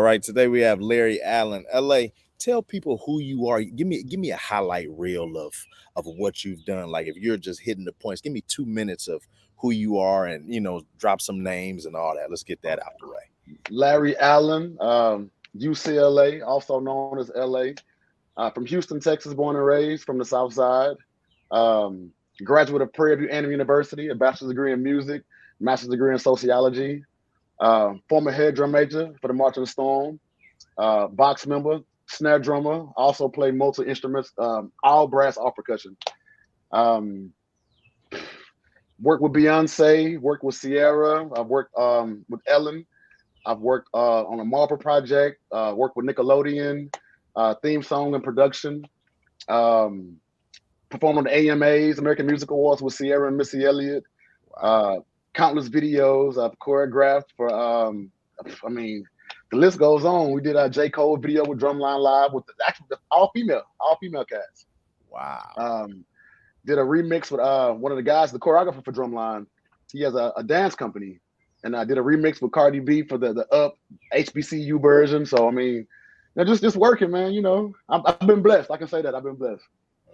right, today we have Larry Allen. LA, tell people who you are. Give me a highlight reel of what you've done. Like if you're just hitting the points, give me 2 minutes of who you are and drop some names and all that. Let's get that out the way. Larry Allen, UCLA, also known as LA. From Houston, Texas, born and raised from the South Side. Um, Graduate of Prairie View A&M University, a bachelor's degree in music, master's degree in sociology. Former head drum major for the March of the Storm. Box member, snare drummer. Also play multi instruments, all brass, all percussion. Um, Worked with Beyonce. Worked with Ciara. I've worked with Ellen. I've worked on a Marvel project. Worked with Nickelodeon. Theme song and production. Um, Performed on the AMAs, American Music Awards with Ciara and Missy Elliott. Countless videos I've choreographed for. I mean, the list goes on. We did a J. Cole video with Drumline Live with actually all female cast. Wow. Did a remix with one of the guys, the choreographer for Drumline. He has a dance company, and I did a remix with Cardi B for the Up HBCU version. So I mean, just working, man. I've been blessed. I can say that I've been blessed.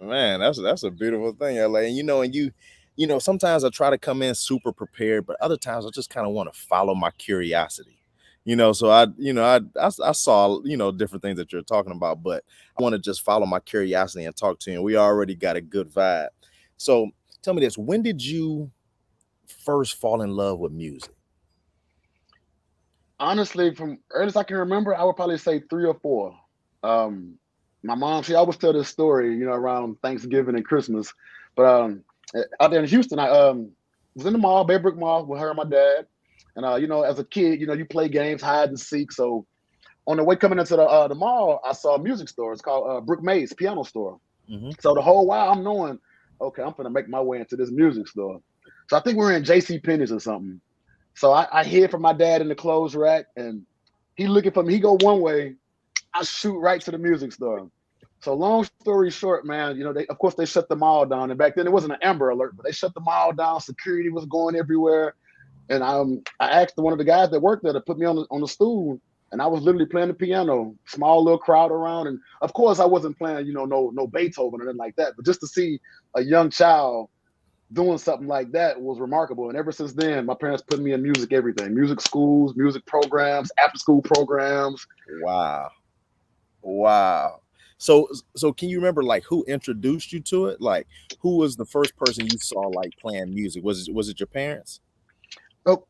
Man, that's a beautiful thing, LA. And sometimes I try to come in super prepared, but other times I just kind of want to follow my curiosity. So I saw different things that you're talking about, but I want to just follow my curiosity and talk to you. And we already got a good vibe. So tell me this: when did you first fall in love with music? Honestly, from earliest I can remember, I would probably say 3 or 4. My mom, she always tell this story, around Thanksgiving and Christmas. But out there in Houston, I was in the mall, Baybrook Mall, with her and my dad. And as a kid, you play games, hide and seek. So on the way coming into the mall, I saw a music store. It's called Brook Mays Piano Store. Mm-hmm. So the whole while I'm knowing, okay, I'm gonna make my way into this music store. So I think we're in J.C. Penney's or something. So I hid from my dad in the clothes rack, and he looking for me. He go one way, I shoot right to the music store. So long story short, man, of course they shut the mall down, and back then it wasn't an Amber Alert, but they shut the mall down. Security was going everywhere, and I asked one of the guys that worked there to put me on the stool, and I was literally playing the piano. Small little crowd around, and of course I wasn't playing, no Beethoven or anything like that, but just to see a young child doing something like that was remarkable. And ever since then, my parents put me in music, everything, music schools, music programs, after school programs. Wow. So can you remember like who introduced you to it? Like who was the first person you saw like playing music? Was it your parents? Oh,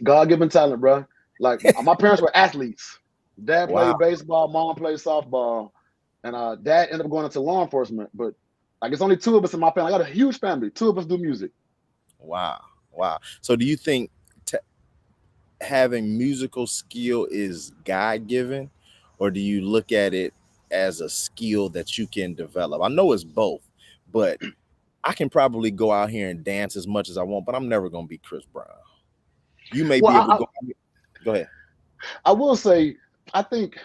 God-given talent, bro. Like my parents were athletes. Dad played baseball, mom played softball, and dad ended up going into law enforcement. But like it's only 2 of us in my family. I got a huge family. 2 of us do music. Wow. So do you think having musical skill is God-given, or do you look at it as a skill that you can develop? I know it's both, but I can probably go out here and dance as much as I want, but I'm never going to be Chris Brown. You may be able to go ahead. I will say, I think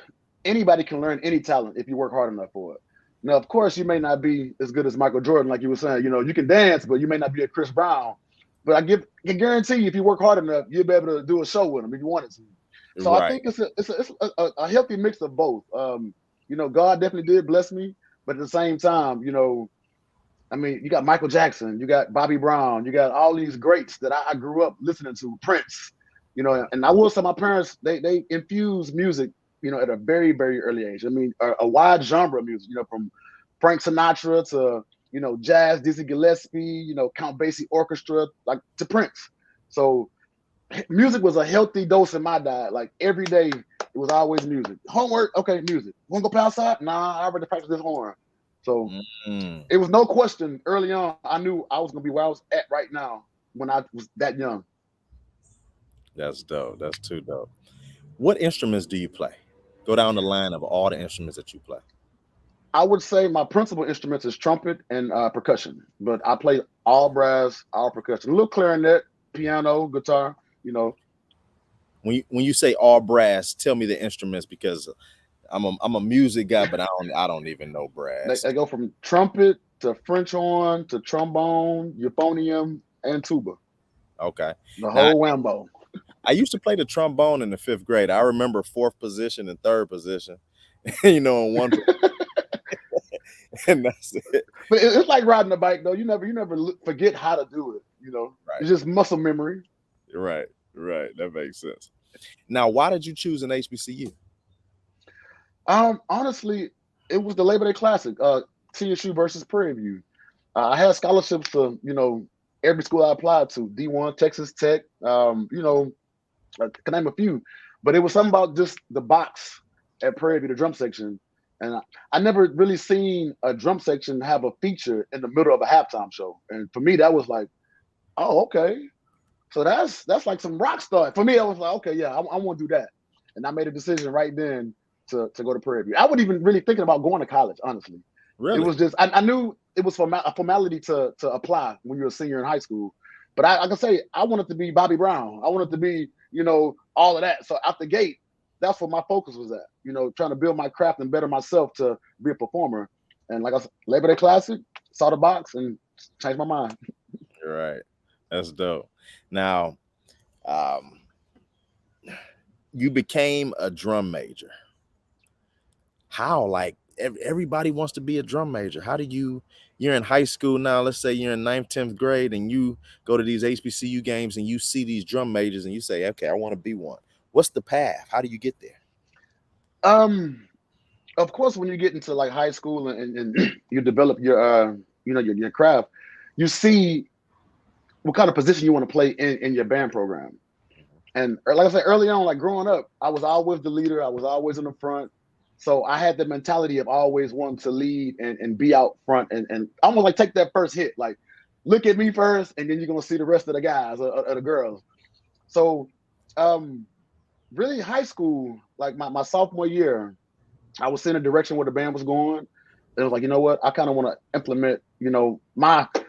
anybody can learn any talent if you work hard enough for it. Now, of course, you may not be as good as Michael Jordan, like you were saying. You can dance, but you may not be a Chris Brown. But I can guarantee you, if you work hard enough, you'll be able to do a show with him if you wanted to. So I think it's a healthy mix of both. God definitely did bless me, but at the same time, I mean, you got Michael Jackson, you got Bobby Brown, you got all these greats that I grew up listening to, Prince, and I will say my parents, they infused music, at a very, very early age. I mean, a wide genre of music, from Frank Sinatra to, jazz, Dizzy Gillespie, Count Basie Orchestra, like to Prince. So music was a healthy dose in my diet. Like every day, it was always music. Homework, okay, music. Want to go play outside? Nah, I already practiced this horn. So it was no question early on. I knew I was going to be where I was at right now when I was that young. That's dope. That's too dope. What instruments do you play? Go down the line of all the instruments that you play. I would say my principal instruments is trumpet and percussion, but I play all brass, all percussion, a little clarinet, piano, guitar. When you say all brass, tell me the instruments because I'm a music guy, but I don't even know brass. They go from trumpet to French horn to trombone, euphonium, and tuba. Okay, The whole whambo. I used to play the trombone in the 5th grade. I remember fourth position and third position, in one, and that's it. But it's like riding a bike, though. You never forget how to do it. Right, It's just muscle memory. right, right. That makes sense. Now, why did you choose an HBCU? Honestly, it was the Labor Day Classic, TSU versus Prairie View. I had scholarships to every school I applied to, D1, Texas Tech, I can name a few, but it was something about just the box at Prairie View, the drum section, and I never really seen a drum section have a feature in the middle of a halftime show, and for me that was like, oh, okay, so that's like some rock star. For me, I was like, okay, yeah, I want to do that, and I made a decision right then to go to Prairie View. I wasn't even really thinking about going to college, honestly. It Really? was just I knew it was a formality to apply when you're a senior in high school. But I can say I wanted to be Bobby Brown. I wanted to be, all of that. So out the gate, that's what my focus was at. Trying to build my craft and better myself to be a performer. And like I said, Labor Day Classic, saw the box and changed my mind. Right. That's dope. Now, um, you became a drum major. How? Like everybody wants to be a drum major. How do you're in high school now, let's say you're in ninth, 10th grade, and you go to these HBCU games and you see these drum majors and you say, okay, I want to be one. What's the path? How do you get there? Um, of course, when you get into like high school and you develop your craft, you see what kind of position you want to play in your band program. And like I said early on, like growing up, I was always the leader. I was always in the front. So I had the mentality of always wanting to lead and be out front and almost like take that first hit. Like, look at me first, and then you're gonna see the rest of the guys or the girls. So um really high school, like my sophomore year, I was seeing the direction where the band was going. And it was like, you know what? I kind of want to implement,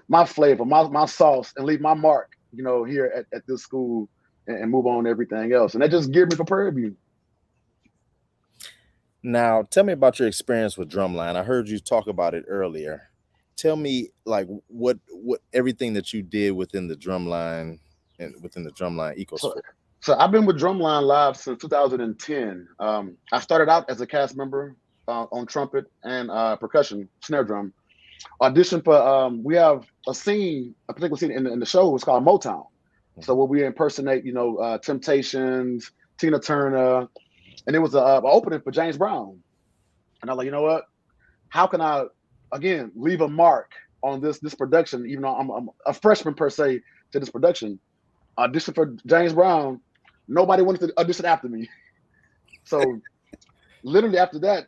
my flavor, my sauce, and leave my mark, here at this school and move on to everything else. And that just geared me for Prairie View. Now, tell me about your experience with Drumline. I heard you talk about it earlier. Tell me like what everything that you did within the Drumline and within the Drumline So, ecosphere. so I've been with Drumline Live since 2010. I started out as a cast member on trumpet and percussion, snare drum. Auditioned for we have a particular scene in the show. It's called Motown. So Mhm. where we impersonate, Temptations, Tina Turner, and it was a opening for James Brown. And I'm like, you know what? How can I again leave a mark on this production? Even though I'm a freshman per se to this production, audition for James Brown. Nobody wanted to audition after me. So literally after that,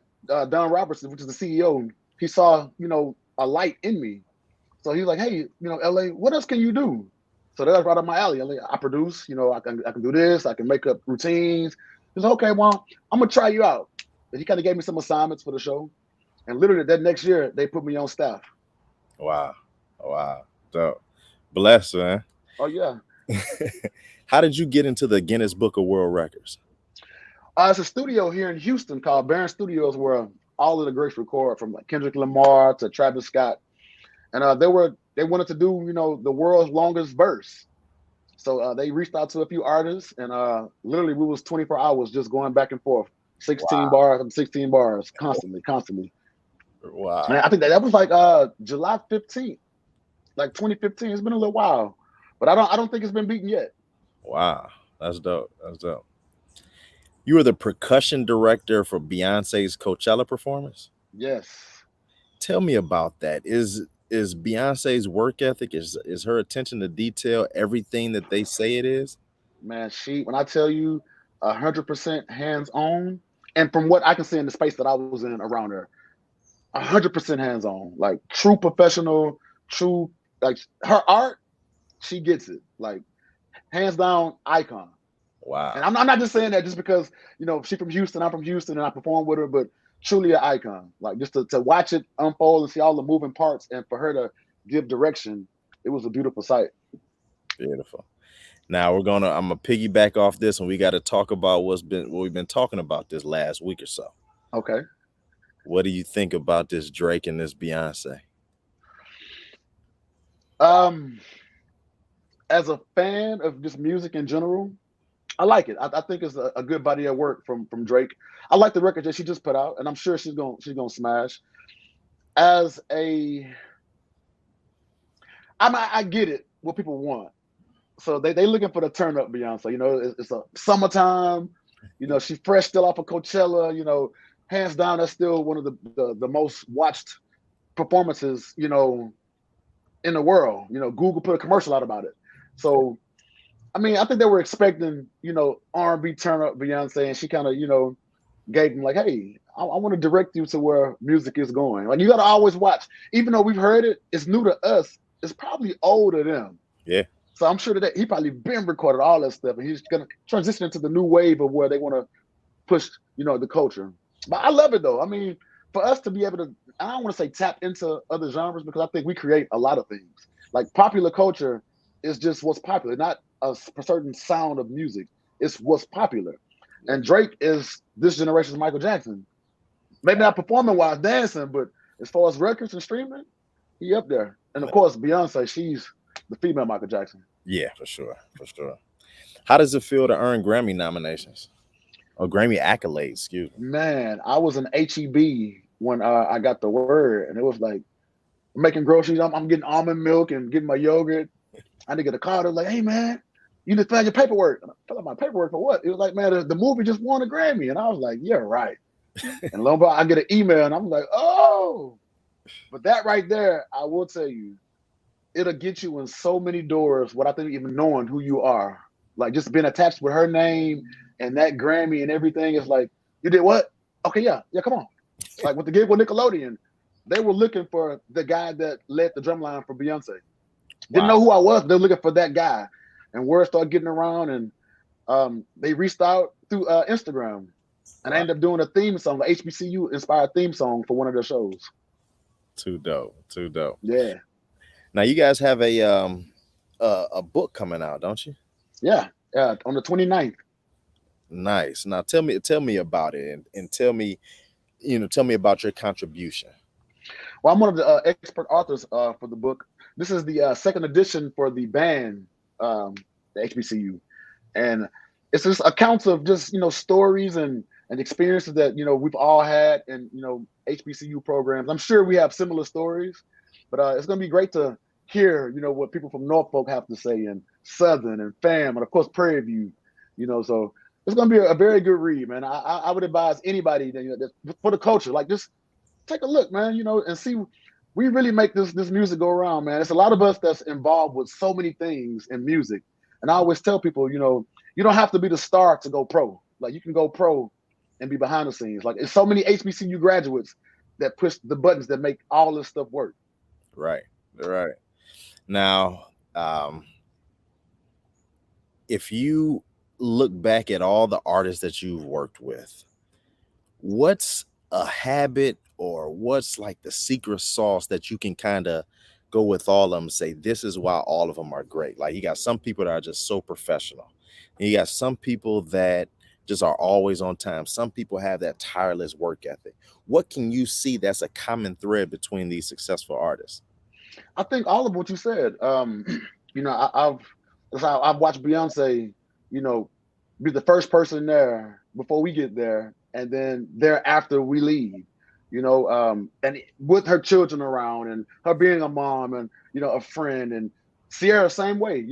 Don Robertson, which is the CEO, he saw a light in me. So he was like, hey, LA, what else can you do? So that's right up my alley. I produce, I can do this, I can make up routines. He's like, okay, well, I'm gonna try you out. And he kind of gave me some assignments for the show. And literally that next year they put me on staff. Wow. Wow. So bless, man. Oh yeah. How did you get into the Guinness Book of World Records? It's a studio here in Houston called Barron Studios where all of the greats record from like Kendrick Lamar to Travis Scott. And they wanted to do, the world's longest verse. So they reached out to a few artists, and literally we was 24 hours just going back and forth, 16 Wow. bars and 16 bars, constantly, constantly. And Wow. I think that was like July 15th, like 2015. It's been a little while, but I don't think it's been beaten yet. Wow. That's dope. That's dope. You were the percussion director for Beyonce's Coachella performance. Yes, Tell me about that. Is Beyonce's work ethic, is her attention to detail everything that they say it is? man. When I tell you, 100% hands on, and from what I can see in the space that I was in around her, 100% hands on, like true professional, true like her art. She gets it, like hands down icon. And Wow. I'm not just saying that just because she's from Houston, I'm from Houston, and I perform with her, but truly an icon. Like just to watch it unfold and see all the moving parts, and for her to give direction, it was a beautiful sight. Beautiful. Now I'm gonna piggyback off this and we gotta talk about what we've been talking about this last week or so. Okay. What do you think about this Drake and this Beyonce? Um, as a fan of just music in general, I like it. I think it's a good body of work from Drake. I like the record that she just put out, and I'm sure she's gonna smash. As a, I get it what people want. So they looking for the turn up Beyonce. It's a summertime. She's fresh still off of Coachella. Hands down, that's still one of the most watched performances. In the world. Google put a commercial out about it. So I mean, I think they were expecting, R&B turn up Beyonce, and she kind of, gave them like, hey, I want to direct you to where music is going. Like, you got to always watch, even though we've heard it, it's new to us. It's probably old to them. Yeah. So I'm sure that he probably been recorded all that stuff, and he's gonna transition into the new wave of where they want to push, the culture. But I love it though. I mean, for us to be able to, I don't want to say tap into other genres because I think we create a lot of things. Like popular culture is just what's popular, not a certain sound of music. It's what's popular. And Drake is this generation's Michael Jackson. Maybe not performing wise, dancing, but as far as records and streaming, he up there. And of course, Beyonce, she's the female Michael Jackson. Yeah, for sure. For sure. How does it feel to earn Grammy nominations or Grammy accolades? Excuse me. Man, I was in HEB when I got the word, and it was like making groceries. I'm getting almond milk and getting my yogurt. I didn't get a call. They're like, hey, man, you need to fill out your paperwork. And I filled out my paperwork for what? It was like, man, the movie just won a Grammy. And I was like, yeah, right. And lo and behold, I get an email, and I'm like, oh. But that right there, I will tell you, it'll get you in so many doors without them even knowing who you are. Like just being attached with her name and that Grammy and everything is like, you did what? Okay, yeah, come on. Like with the gig with Nickelodeon, they were looking for the guy that led the Drumline for Beyonce. Didn't know who I was, but they were looking for that guy. And word started getting around, and they reached out through Instagram. And I ended up doing a theme song, an HBCU inspired theme song for one of their shows. Too dope. Too dope. Yeah. Now you guys have a book coming out, don't you? Yeah. On the 29th. Nice. Now tell me about it, and tell me about your contribution. Well, I'm one of the expert authors for the book. This is the second edition for the band, the HBCU, and it's just accounts of just stories and experiences that we've all had in HBCU programs. I'm sure we have similar stories, but it's going to be great to hear what people from Norfolk have to say, and Southern and FAM, and of course Prairie View. So it's going to be a very good read, man. I would advise anybody that for the culture, like just take a look, man, and see. We really make this music go around, man. It's a lot of us that's involved with so many things in music. And I always tell people, you don't have to be the star to go pro. Like you can go pro and be behind the scenes. Like it's so many HBCU graduates that push the buttons that make all this stuff work. Right. Now, if you look back at all the artists that you've worked with, what's a habit or what's like the secret sauce that you can kind of go with all of them and say, this is why all of them are great? Like you got some people that are just so professional. And you got some people that just are always on time. Some people have that tireless work ethic. What can you see that's a common thread between these successful artists? I think all of what you said. I've watched Beyonce, be the first person there before we get there, and then thereafter we leave. And with her children around, and her being a mom, and a friend, and Ciara same way.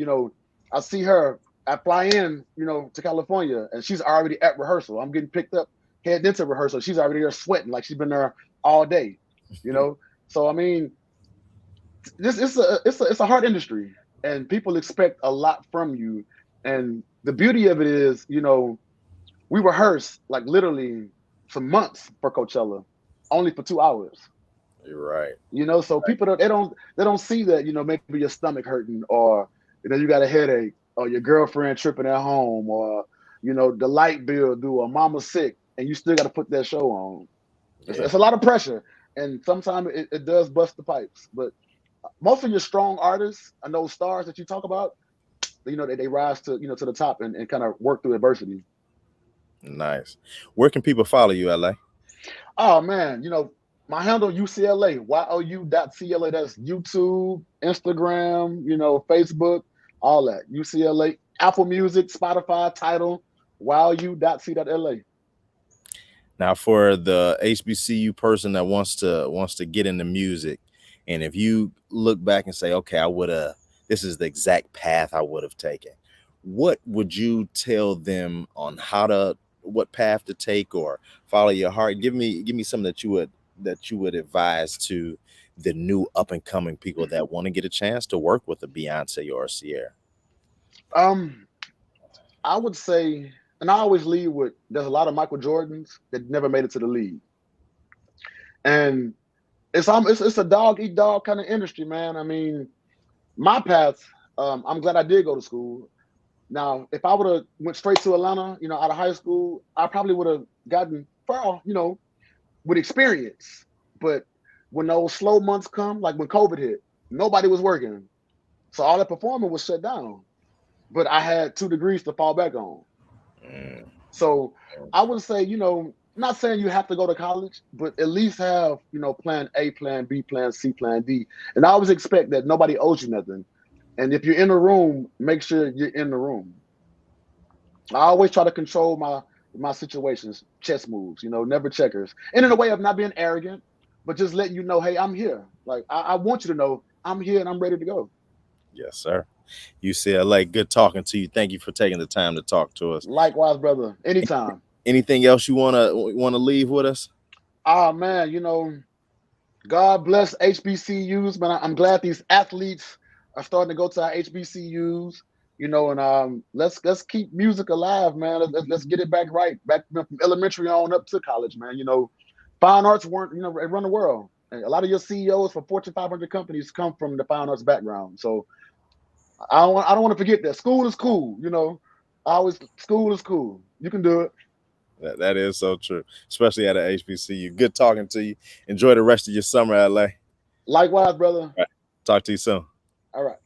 I see her. I fly in, to California, and she's already at rehearsal. I'm getting picked up, heading into rehearsal. She's already there sweating like she's been there all day. So I mean, it's a hard industry, and people expect a lot from you. And the beauty of it is, we rehearse like literally some months for Coachella, only for 2 hours. You're right. So people they don't see that, maybe your stomach hurting, or you got a headache, or your girlfriend tripping at home, or the light bill due, or mama's sick, and you still got to put that show on. It's a lot of pressure, and sometimes it does bust the pipes. But most of your strong artists and those stars that you talk about, they rise to to the top and kind of work through adversity. Nice. Where can people follow you, LA? Oh man, my handle UCLA, YOU.CLA. That's YouTube, Instagram, Facebook, all that. UCLA Apple Music, Spotify, Tidal, wowu.c.la. Now, for the HBCU person that wants to get into music, and if you look back and say, okay, I would have, this is the exact path I would have taken, what would you tell them on what path to take or follow your heart? Give me something that you would advise to the new up and coming people that want to get a chance to work with a Beyonce or a Ciara. Um, I would say, and I always lead with there's a lot of Michael Jordans that never made it to the league. And it's a dog eat dog kind of industry, man. I mean, my path, I'm glad I did go to school. Now, if I would have went straight to Atlanta, out of high school, I probably would have gotten far, with experience. But when those slow months come, like when COVID hit, nobody was working. So all that performing was shut down. But I had 2 degrees to fall back on. Mm. So I would say, not saying you have to go to college, but at least have, plan A, plan B, plan C, plan D. And I always expect that nobody owes you nothing. And if you're in a room, make sure you're in the room. I always try to control my situations, chess moves, never checkers. And in a way of not being arrogant, but just letting you know, hey, I'm here. Like I want you to know I'm here and I'm ready to go. Yes, sir. UCLA, good talking to you. Thank you for taking the time to talk to us. Likewise, brother. Anytime. Anything else you wanna leave with us? Ah man, God bless HBCUs, man. I'm glad these athletes are starting to go to our HBCUs, and let's keep music alive, man. Let's get it back right, back from elementary on up to college, man. Fine arts weren't, they run the world. And a lot of your CEOs for Fortune 500 companies come from the fine arts background. So I don't want to forget that school is cool. School is cool. You can do it. That is so true, especially at a HBCU. Good talking to you. Enjoy the rest of your summer, LA. Likewise, brother. All right. Talk to you soon. All right.